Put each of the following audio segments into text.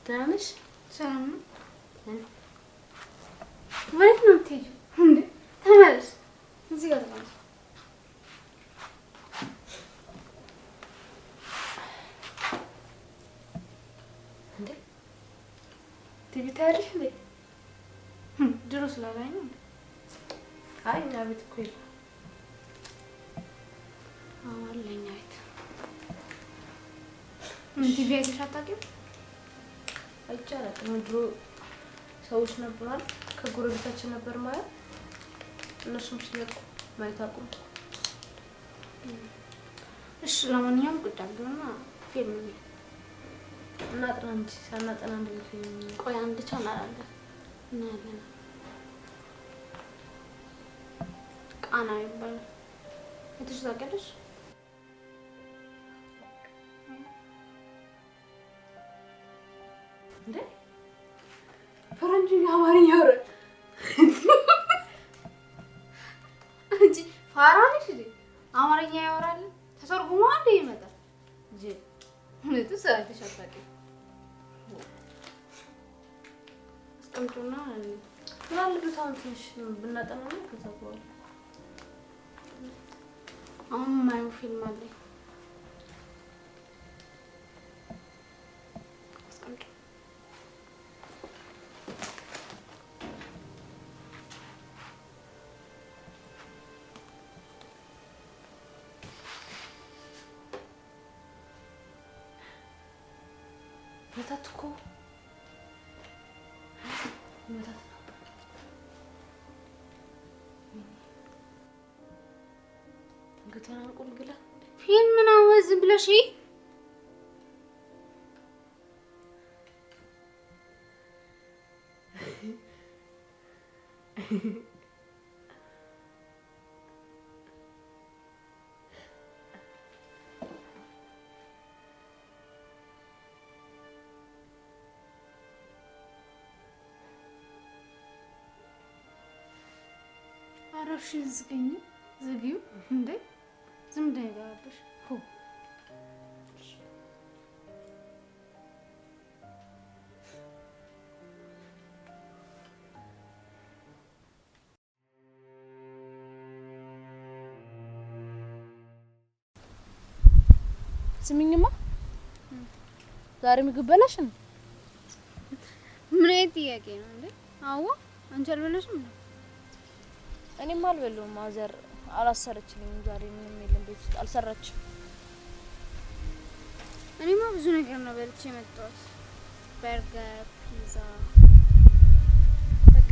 ትናንሽ ሰላም ነው። ወዴት ነው የምትሄጂው? እንዴ ተመለስ። እዚህ ጋር ተመለስ። እንዴ ቲቪ ታያለሽ እንዴ? ድሮ ስላላይ ነው። አይ እኛ ቤት እኮ የለም። አለ እኛ ቤት። ቲቪ አይተሽ አታውቂም? አይቻልም። ድሮ ሰዎች ነበራል ከጎረቤታችን ነበር ማለት እነሱም ሲለቁ ማየት አቁም። እሺ ለማንኛውም ቁጭ አድርገውና ፊልም ነው እናጥና እንጂ ሳናጠና እንዴት ፊልም? ቆይ አንድ ቻናል አለ እናያለን። ቃና ይባላል። አይተሽ ታውቂያለሽ? እንዴ ፈረንጅ አማርኛ ያወራል እንጂ ፋራ ነሽ እንዴ? አማርኛ ያወራል ተሰርጉሞ አንዴ ይመጣል እንጂ ምንቱ ሳይተሽ አታውቂም። አስቀምጪውና ምናልባት አሁን ትንሽ ብናጠና ነው ከዛ በኋላ አሁን ማየው ፊልም አለ። አስቀምጪው። መታት እኮ መታት እንግዲህ አንቁል ግላ ፊልም ነው ዝም ብለሽ አረፍሽን ዝጊው እንዴ ዝም እንዳይገባብሽ ሆ ስሚኝማ ዛሬ ምግብ በላሽ ነው? ምን አይነት ጥያቄ ነው እንዴ? አዎ አንቺ አልበላሽም እንዴ? እኔም አልበላሁም። ማዘር አላሰረችልኝም ዛሬ ምንም የለም ቤት ውስጥ አልሰራችም። እኔማ ብዙ ነገር ነው በልቼ የመጣሁት። በርገር፣ ፒዛ በቃ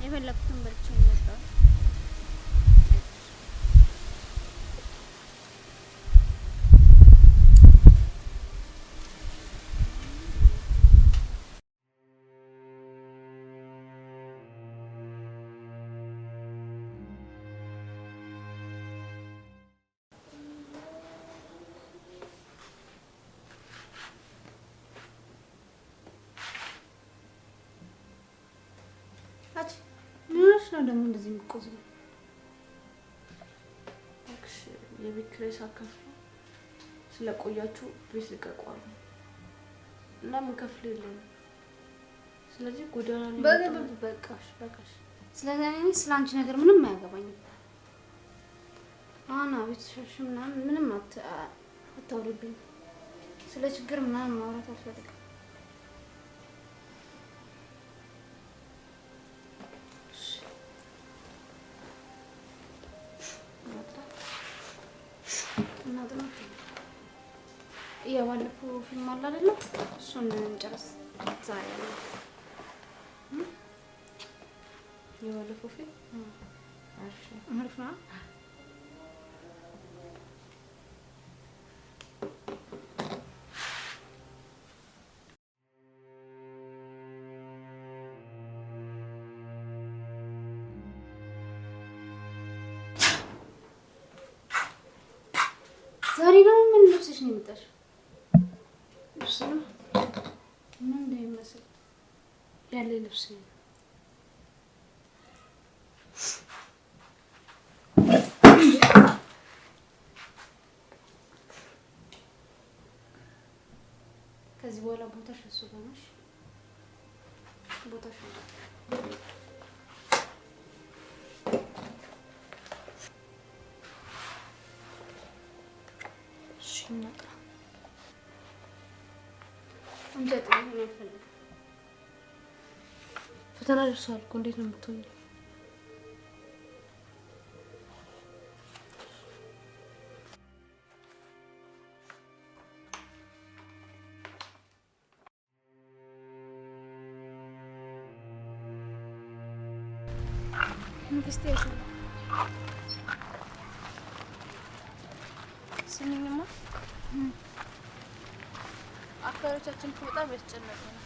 የፈለኩትን በልቼ ነው የመጣሁት። ነው ደግሞ እንደዚህ የሚቆዝም? እሺ የቤት ኪራይ ሳከፍል ስለቆያችሁ ቤት ልቀቋሉ እና ምን ከፍል የለም። ስለዚህ ጎዳና ላይ በቃሽ። ስለዚህ እኔ ስላንቺ ነገር ምንም አያገባኝም። አና ቤተሰብሽ ምንም አታውሪብኝ። ስለ ችግር ምናምን ማውራት አልፈልግም። የባለፈው ፊልም አለ አይደል? እሱን እንጨርስ ዛሬ ነው። የባለፈው ፊልም አሪፍ ነው። ዛሬ ደግሞ ምን ልብስሽ ነው የመጣሽው? ልብስ ነው ምን እንደሚመስል ያለ ልብስ ነው። ከዚህ በኋላ ቦታሽ እሱ ጋር ነሽ። ቦታሽ ነው። እሺ እናጣ እንዴት ነው የሚፈልግ? ፈተና ደርሷል እኮ እንዴት ነው የምትሆኚው? ንግስቴ ስሚኝማ አካባቢዎቻችን በጣም ያስጨነቀ ነው።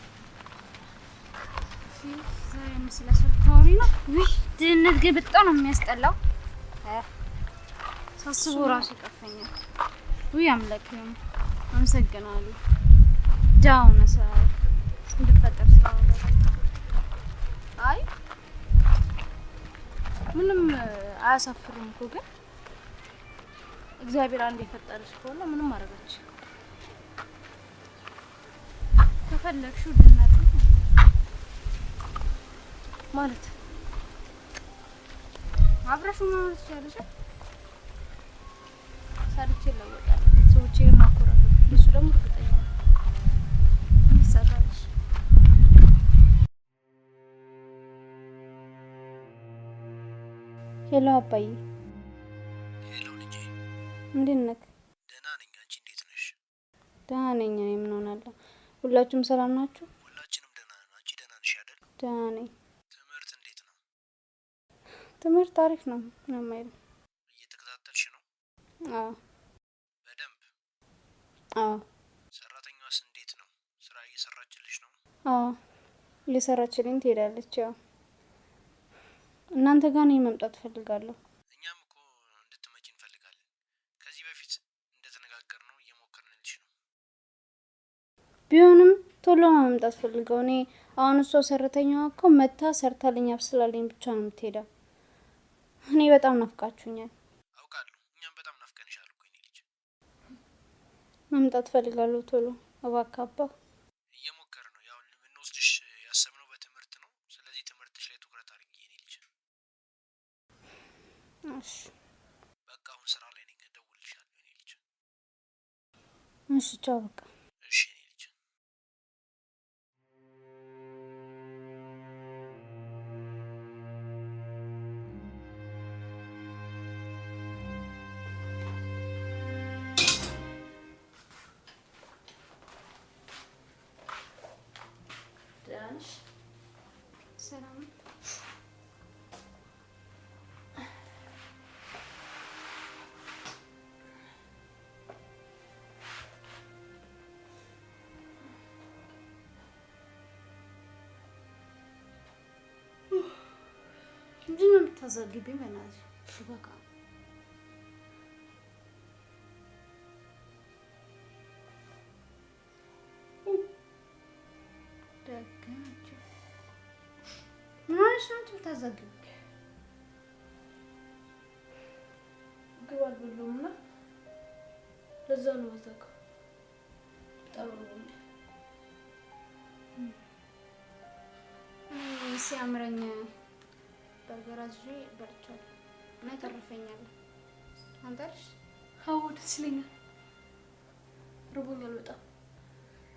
ዛሬ ምስለ ሱልታውሪ ነው። ውይ ድህነት ግን በጣም ነው የሚያስጠላው። ሳስበው ራሱ ይቀፈኛል። ውይ አምላኬ አመሰግናለሁ። ዳው ነው ሰው እንድፈጠር ስራው አይ ምንም አያሳፍርም እኮ ግን እግዚአብሔር አንድ የፈጠረሽ ከሆነ ምንም አረጋች። ከፈለግሽው ድነት ማለት አብረሽ መኖር ትችላለሽ። ሰርቼ ለወጣለሁ ሰዎችን ማኮራለሁ። እሱ ደግሞ እርግጠኛ ነው ይሰራልሽ። ሄሎ አባዬ። ሄሎ ልጄ። እንዴት ነህ? ደህና ነኝ። አንቺ እንዴት ነሽ? ደህና ነኝ። እኔ ምን ሆናለሁ? ሁላችሁም ሰላም ናችሁ? ሁላችንም ደህና ነን። አንቺ ደህና ነሽ አይደል? ደህና ነኝ። ትምህርት እንዴት ነው? ትምህርት አሪፍ ነው። ምንም አይልም። እየተከታተልሽ ነው? አዎ። በደንብ? አዎ። ሰራተኛዋስ እንዴት ነው? ስራ እየሰራችልሽ ነው? አዎ እየሰራችልኝ ትሄዳለች። ያው እናንተ ጋር እኔ መምጣት እፈልጋለሁ። እኛም እኮ እንድትመጪ እንፈልጋለን። ከዚህ በፊት እንደተነጋገርነው እየሞከርንልሽ ነው። ቢሆንም ቶሎ መምጣት ፈልገው። እኔ አሁን እሷ ሰራተኛዋ እኮ መታ ሰርታልኝ አብስላልኝ ብቻ ነው የምትሄደው። እኔ በጣም ናፍቃችሁኛል። አውቃለሁ። እኛም በጣም ናፍቀንሻል እኮ የኔ ልጅ። መምጣት ፈልጋለሁ ቶሎ እባክህ አባ። እየሞከርን ነው። ያው ልንወስድሽ ያሰብነው በትምህርት ነው። ስለዚህ ትምህርትሽ ላይ ትኩረት አድርጊ የኔ ልጅ። እሺ በቃ አሁን ስራ ላይ ነኝ። እደውልልሻለሁ የኔ ልጅ። እሺ ቻው በቃ። እሺ የኔ ልጅ። ዳንሽ ሰላም ምንድን ነው የምታዘግቢኝ? በእናትሽ ሽበቃ ደገመችው። ምን ሆነሽ ነው የምታዘግቢኝ? ምግብ አልበላሁም እና ለዛ ነው የምዘጋው። በጣም ነው ሲያምረኝ በርገር አዝዤ በልቻለሁ እና ተረፈኛል። አንተ አይደል? አዎ ደስ ይለኛል። ርቦኛል በጣም።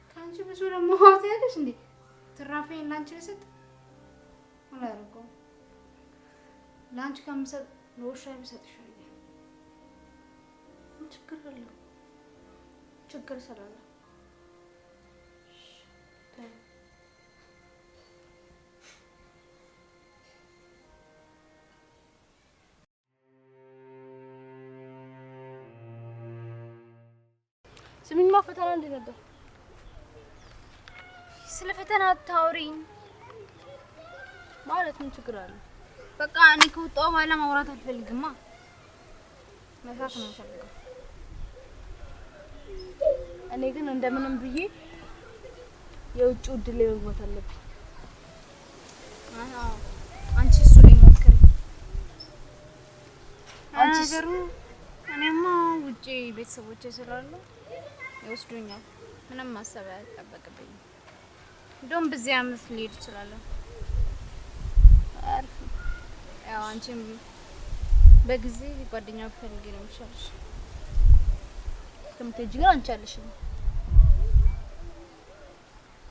ከአንቺ ብዙ ደግሞ ሀውት ያለሽ እንዴ? ትራፊን ላንቺ ልሰጥ አላደርገውም። ላንቺ ከምሰጥ ለውሻ የሚሰጥ ይሻላል። ችግር አለው። ችግር ስላለ ስሚኝማ ፈተና እንዴት ነበር? ስለ ፈተና አታውሪኝ። ማለት ምን ችግር አለ? በቃ እኔ ከወጣሁ በኋላ ማውራት አልፈልግማ። መስራት ነው የምፈልገው። እኔ ግን እንደምንም ብዬ የውጭው እድል ላይ መግባት አለብኝ። አንቺ እሱ ላይ ሞክሪ። ለነገሩ እኔማ ውጪ ቤተሰቦቼ ስላሉ ይወስዱኛል። ምንም ማሰብ አይጠበቅብኝም። እንደውም በዚህ አመት ልሄድ እችላለሁ። አሪፍ ነው። ያው አንቺም በጊዜ ጓደኛ ፈልጊ ነው የሚሻልሽ። ከምትሄጂ ግን አንቺ አለሽኝ።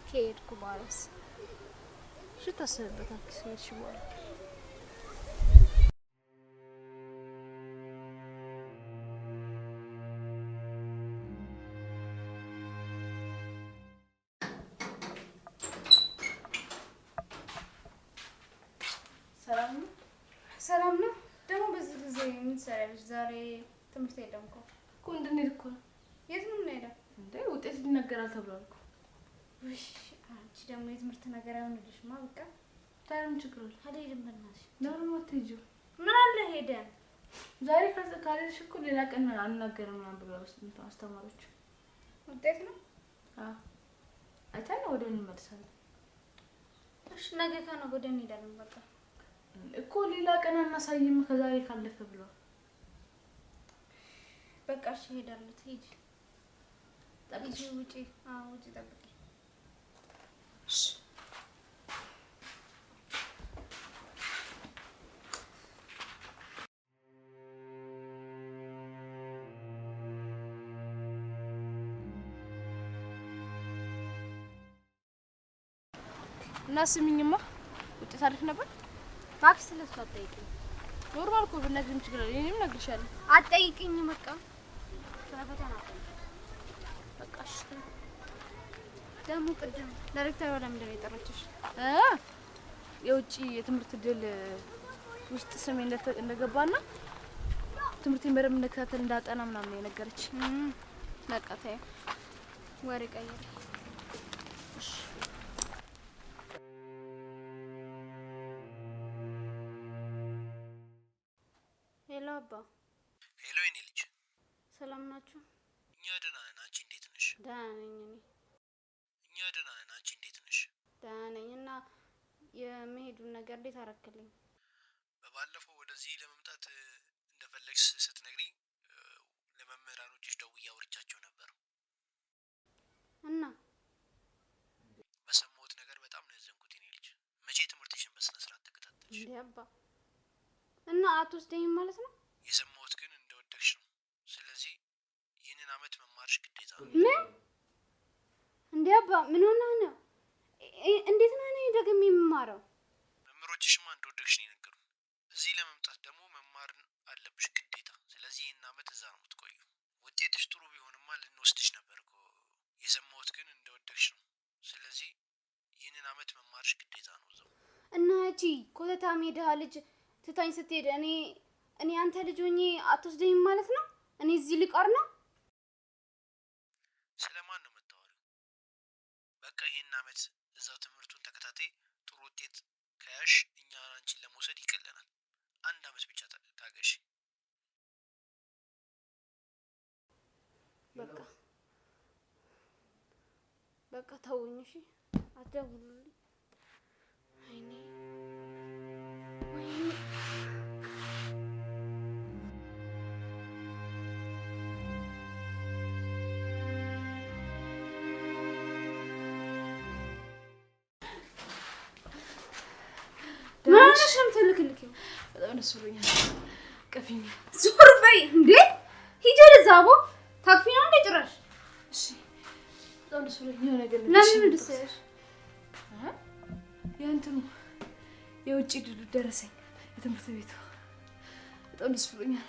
ከሄድኩ በኋላስ እሺ ታስብበታለሽ ከሄድሽ በኋላ ሰላም ነው። ደግሞ በዚህ ጊዜ ምን ትሰሪያለሽ? ዛሬ ትምህርት የለም እኮ እንድንሄድ እኮ ነው። የት ነው የምንሄደው? እንዴ ውጤት ይነገራል ተብሏል እኮ። ውይ አንቺ ደግሞ የትምህርት ነገር አይሆንልሽማ። በቃ ታዲያ ምን ችግር አለ? አልሄድም በእናትሽ። ለምን አትሄጂም? ምን አለ ሄደን ዛሬ ካልሄድሽ እኮ ሌላ ቀን አንናገርም ምናምን ብለው አስተማሪዎቹ። ውጤት ነው? አዎ አይተን ወደ እንመልሳለን። እሺ ነገ ከነገ ወዲያ እንሄዳለን። በቃ እኮ ሌላ ቀን አናሳይም ከዛሬ ካለፈ ብለው። በቃ እሺ ሄዳለሁ። ሂጂ ጠብቂ። ውጪ። አዎ ውጪ ጠብቂ። እሺ እና ስሚኝማ ውጤት አሪፍ ነበር። እባክሽ ስለሱ አትጠይቂኝ። ኖርማል እኮ ብነግርም ችግር አለ። እኔም እነግርሻለሁ። አትጠይቂኝ። በቃ ስለፈተና በቃ እሺ። ደግሞ ቅድም ዳይሬክተሯ ለምንድን ነው የጠራችሽ? የውጪ የትምህርት እድል ውስጥ ስሜ እንደገባና ትምህርቴን በደንብ እንደከታተል እንዳጠና ምናምን ነው የነገረች። በቃ ተይው፣ ወሬ ቀይሪ። እሺ ሄሎ አባ። ሄሎ የኔ ልጅ፣ ሰላም ናችሁ? እኛ ደህና ነን። አንቺ እንዴት ነሽ? ደህና ነኝ እኔ። እኛ ደህና ነን። አንቺ እንዴት ነሽ? ደህና ነኝ። እና የመሄዱን ነገር እንዴት አረክልኝ? በባለፈው ወደዚህ ለመምጣት እንደፈለግሽ ስትነግሪኝ ለመምህራኖችሽ ደውዬ አውርቻቸው ነበር እና በሰማሁት ነገር በጣም ነው ያዘንኩት የኔ ልጅ። መቼ ትምህርትሽን በስነ ስርዓት ተከታተልሽ? እንዴ አባ፣ እና አትወስደኝም ማለት ነው? የሰማሁት ግን እንደወደቅሽ ነው። ስለዚህ ይህንን አመት መማርሽ ግዴታ ነው። ምን? እንዴ አባ ምን ሆነ ነው? እንዴት ነው እኔ ደግሜ የምማረው? መምህሮችሽማ እንደወደቅሽ ነው የነገሩን። እዚህ ለመምጣት ደግሞ መማር አለብሽ ግዴታ። ስለዚህ ይህን አመት እዛ ነው የምትቆዩ። ውጤትሽ ጥሩ ቢሆንማ ልንወስድሽ ነበር እኮ። የሰማሁት ግን እንደወደቅሽ ነው። ስለዚህ ይህንን አመት መማርሽ ግዴታ ነው እዛው። እና እቺ ኮተታ ሜዳ ልጅ ትታኝ ስትሄድ እኔ አንተ ልጅ ሆኜ አትወስደኝም ማለት ነው? እኔ እዚህ ልቀር ነው? ስለማን ነው የምታወሪው? በቃ ይህን አመት እዛው ትምህርቱን ተከታታይ ጥሩ ውጤት ከያሽ እኛ አንቺን ለመውሰድ ይቀለናል። አንድ አመት ብቻ ታገሽ። በቃ ተውኝ እሺ። አትደውሉልኝ። ወይኔ ወይኔ ማንሽ ነው ትልክልኪው? በጣም ደስ ብሎኛል። ቀፊኝ። ዞር በይ እንዴ! ሂጂ ወደዛ ቦ ታክፊ ነው እንደ ጭራሽ። እሺ በጣም ደስ ብሎኛል። ነገር ለምን ደስ ያለሽ? ያንተም የውጪ ድል ደረሰኝ የትምህርት ቤቱ። በጣም ደስ ብሎኛል።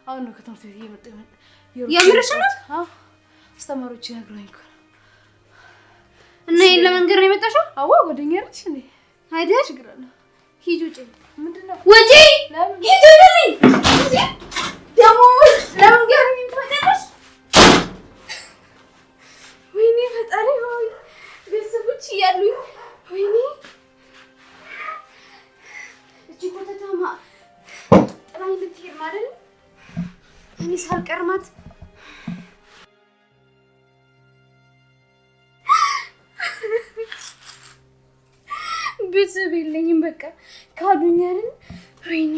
አሁን ነው ከትምህርት ቤት እየመጣሁ የምርሽ ነው? አዎ አስተማሪዎች ነግረውኝ እኮ እና ይሄን ለመንገር ነው የመጣሽው? አዎ ጓደኛ ነሽ እንዴ? አይደል? ችግር አለ። ሂጂ ውጪ። ምንድነው? ውጪ! ሂጂ ወደዚህ! ደግሞ ለመንገር ነው የምትመጣሽ? ወይኔ ፈጣሪ ሆይ ቤተሰቦች እያሉኝ ወይኔ እቺ ኮተታማ ጥላኝ ልትሄድ ማለት ነው። እኔ ሳልቀርማት ቤተሰብ የለኝም። በቃ ካዱኝ አይደል? ወይኔ